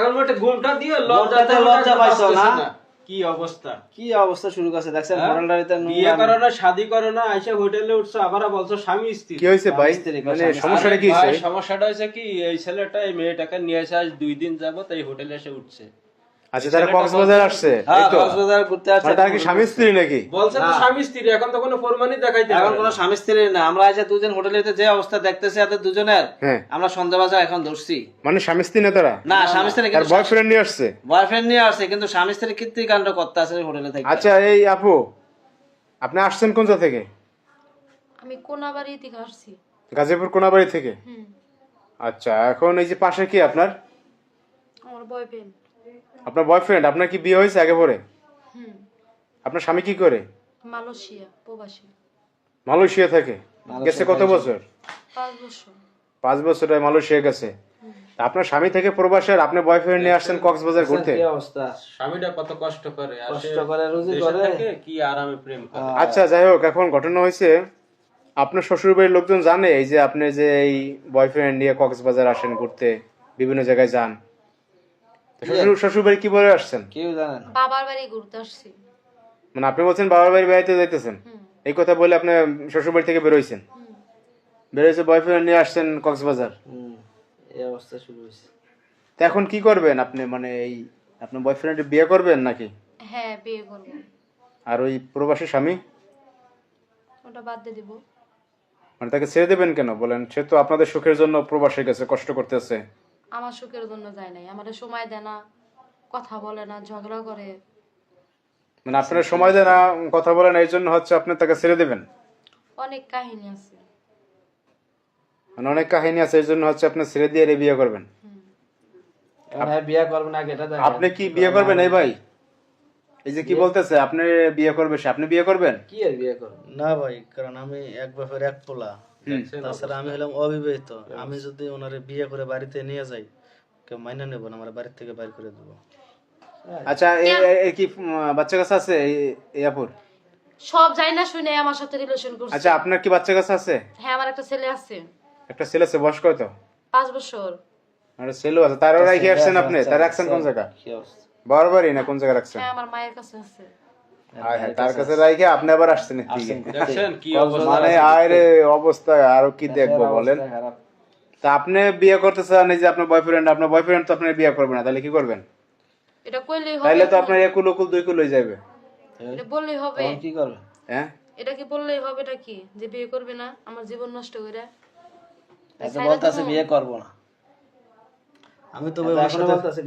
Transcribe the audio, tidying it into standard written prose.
এখন মোটে ঘুমটা দিয়ে লজ্জাতে লজ্জা পাইছো না? কি অবস্থা, কি অবস্থা শুরু করছে দেখছেন হ্যাঁ? হোটেলটাতে বিয়ে করো না, শাদি করো না, আইসা হোটেলে উঠছো, আবার বলছো স্বামী স্ত্রী। কি হয়েছে ভাই? মানে সমস্যাটা কি হয়েছে? ভাই, সমস্যাটা হয়েছে কি, এই ছেলেটা এই মেয়েটাকে নিয়ে এসে আজ 2 দিন যাবত এই হোটেলে এসে উঠছে। আচ্ছা, তারা কক্সবাজার আসছে, হ্যাঁ, এই তো? কক্সবাজার ঘুরতে আসছে। মানে তারা কি স্বামী স্ত্রী নাকি? বলছে তো না। স্বামী স্ত্রী, এখন তো কোনো প্রমাণই দেখাইতে এখন পারে কোনো না। স্বামী স্ত্রী না, আমরা এসে দুজন হোটেলেতে যে অবস্থা দেখতেছি এদের দুজনের, হ্যাঁ, আমরা সন্দেহবাজার এখন ধরছি। মানে স্বামী স্ত্রী না তারা? না, স্বামী স্ত্রী তার কিন্তু বয়ফ্রেন্ড নিয়ে আসছে? বয়ফ্রেন্ড নিয়ে আসছে, কিন্তু স্বামী স্ত্রী কীর্তিকাণ্ড করতে আছে হোটেলে থেকে। আচ্ছা এই আপু, আপনি আসছেন কোন জায়গা থেকে? আমি কোনাবাড়ি থেকে আসছি। গাজীপুর কোনাবাড়ি থেকে? হুম, আচ্ছা, এখন এই যে পাশে কি আপনার আমার বয়ফ্রেন্ড। আপনার বয়ফ্রেন্ড? আপনার কি বিয়ে হয়েছে আগে পরে? হুম, আপনার স্বামী কি করে? মালয়েশিয়া প্রবাসী। মালয়েশিয়া থাকে? গেছে কত বছর? 5 বছর। 5 বছর মালয়েশিয়া গেছে। তা আপনার স্বামী থেকে প্রবাসের, আপনি বয়ফ্রেন্ড নিয়ে আসছেন কক্সবাজার ঘুরতে? কি অবস্থা, স্বামীটা কত কষ্ট করে, আর কষ্ট সে করে রুজি দেশে করে। থাকে, কি আরামে প্রেম করে। আচ্ছা যাই হোক, এখন ঘটনা হয়েছে আপনার শ্বশুর বাড়ির লোকজন জানে এই যে আপনি যে এই বয়ফ্রেন্ড নিয়ে কক্সবাজার আসেন ঘুরতে, বিভিন্ন জায়গায় যান? শ্বশুর বাড়ি কি বলে আসছেন? কেউ জানেন? বাবার বাড়ি ঘুরতে আসছি। মানে আপনি বলছেন বাবার বাড়ি বেড়াইতে যাইতেছেন, হুম, এই কথা বলে আপনি শ্বশুর বাড়ি থেকে বেরোইছেন? হুম। বেরোইছে বয়ফ্রেন্ড নিয়ে আসছেন কক্সবাজার। এই অবস্থা শুরু হয়েছে। তা এখন কি করবেন আপনি? মানে এই আপনার বয়ফ্রেন্ড বিয়ে করবেন নাকি? হ্যাঁ, বিয়ে করবো। আর ওই প্রবাসী স্বামী, ওটা বাদ দিয়ে দিব। মানে তাকে ছেড়ে দেবেন কেন বলেন? সে তো আপনাদের সুখের জন্য প্রবাসে গেছে, কষ্ট করতেছে। আমার সুখের জন্য যায় নাই, আমাদের সময় দেয় না, কথা বলে না, ঝগড়া করে। মানে আপনার সময় দেয় না, কথা বলেন, এই জন্য হচ্ছে আপনি তাকে ছেড়ে দেবেন? অনেক কাহিনী আছে। মানে অনেক কাহিনী আছে, এই জন্য হচ্ছে আপনি ছেড়ে দিয়ে এর বিয়ে করবেন? হ্যাঁ, বিয়ে করবেন আগে এটা দেখেন। আপনি কি বিয়ে করবেন এই ভাই? এই যে কি বলতেছে আপনি বিয়ে করবে, সে আপনি বিয়ে করবেন? কি আর বিয়ে করবেন? না ভাই, কারণ আমি এক বাপের এক পোলা। তাছাড়া আমি হলাম অবিবাহিত। আমি যদি ওনারে বিয়ে করে বাড়িতে নিয়ে যাই, কেউ মাইনা নেব না, আমার বাড়ি থেকে বাইর করে দেবো। আচ্ছা এই কি বাচ্চা কাচ্চা আছে এই আপুর? সব যাই না শুনে আমার সাথে রিলেশন করছে। আচ্ছা আপনার কি বাচ্চা কাচ্চা আছে? হ্যাঁ, আমার একটা ছেলে আছে। একটা ছেলে আছে, বয়স কত? 5 বছর। আর ছেলেও আছে, তারও রাখি আসছেন আপনি? তার রাখছেন কোন জায়গা? কি অবস্থা? বারবারই না কোন জায়গায় রাখছেন? হ্যাঁ, আমার মায়ের কাছে আছে। হ্যাঁ হ্যাঁ, তার কাছে রাখে আপনি আবার আসছেন এদিকে। দেখছেন কি অবস্থা। মানে আরে অবস্থা আরো কি দেখবো বলেন? অবস্থা খারাপ। তা আপনি বিয়ে করতে চান, এই যে আপনার বয়ফ্রেন্ড তো আপনি বিয়ে করবেন না, তাহলে কি করবেন? এটা কইলেই হবে? তাইলে তো আপনার একুল উকুল দুই কুল হয়ে যাবে। এটা বললেই হবে? তখন কি করবেন? হ্যাঁ, এটা কি বললেই হবে? এটা কি যে বিয়ে করবে না, আমার জীবন নষ্ট করে? বলতেছে বিয়ে করবো না, আমি তো ভাই ওনার এখনো সাথে বলতেছে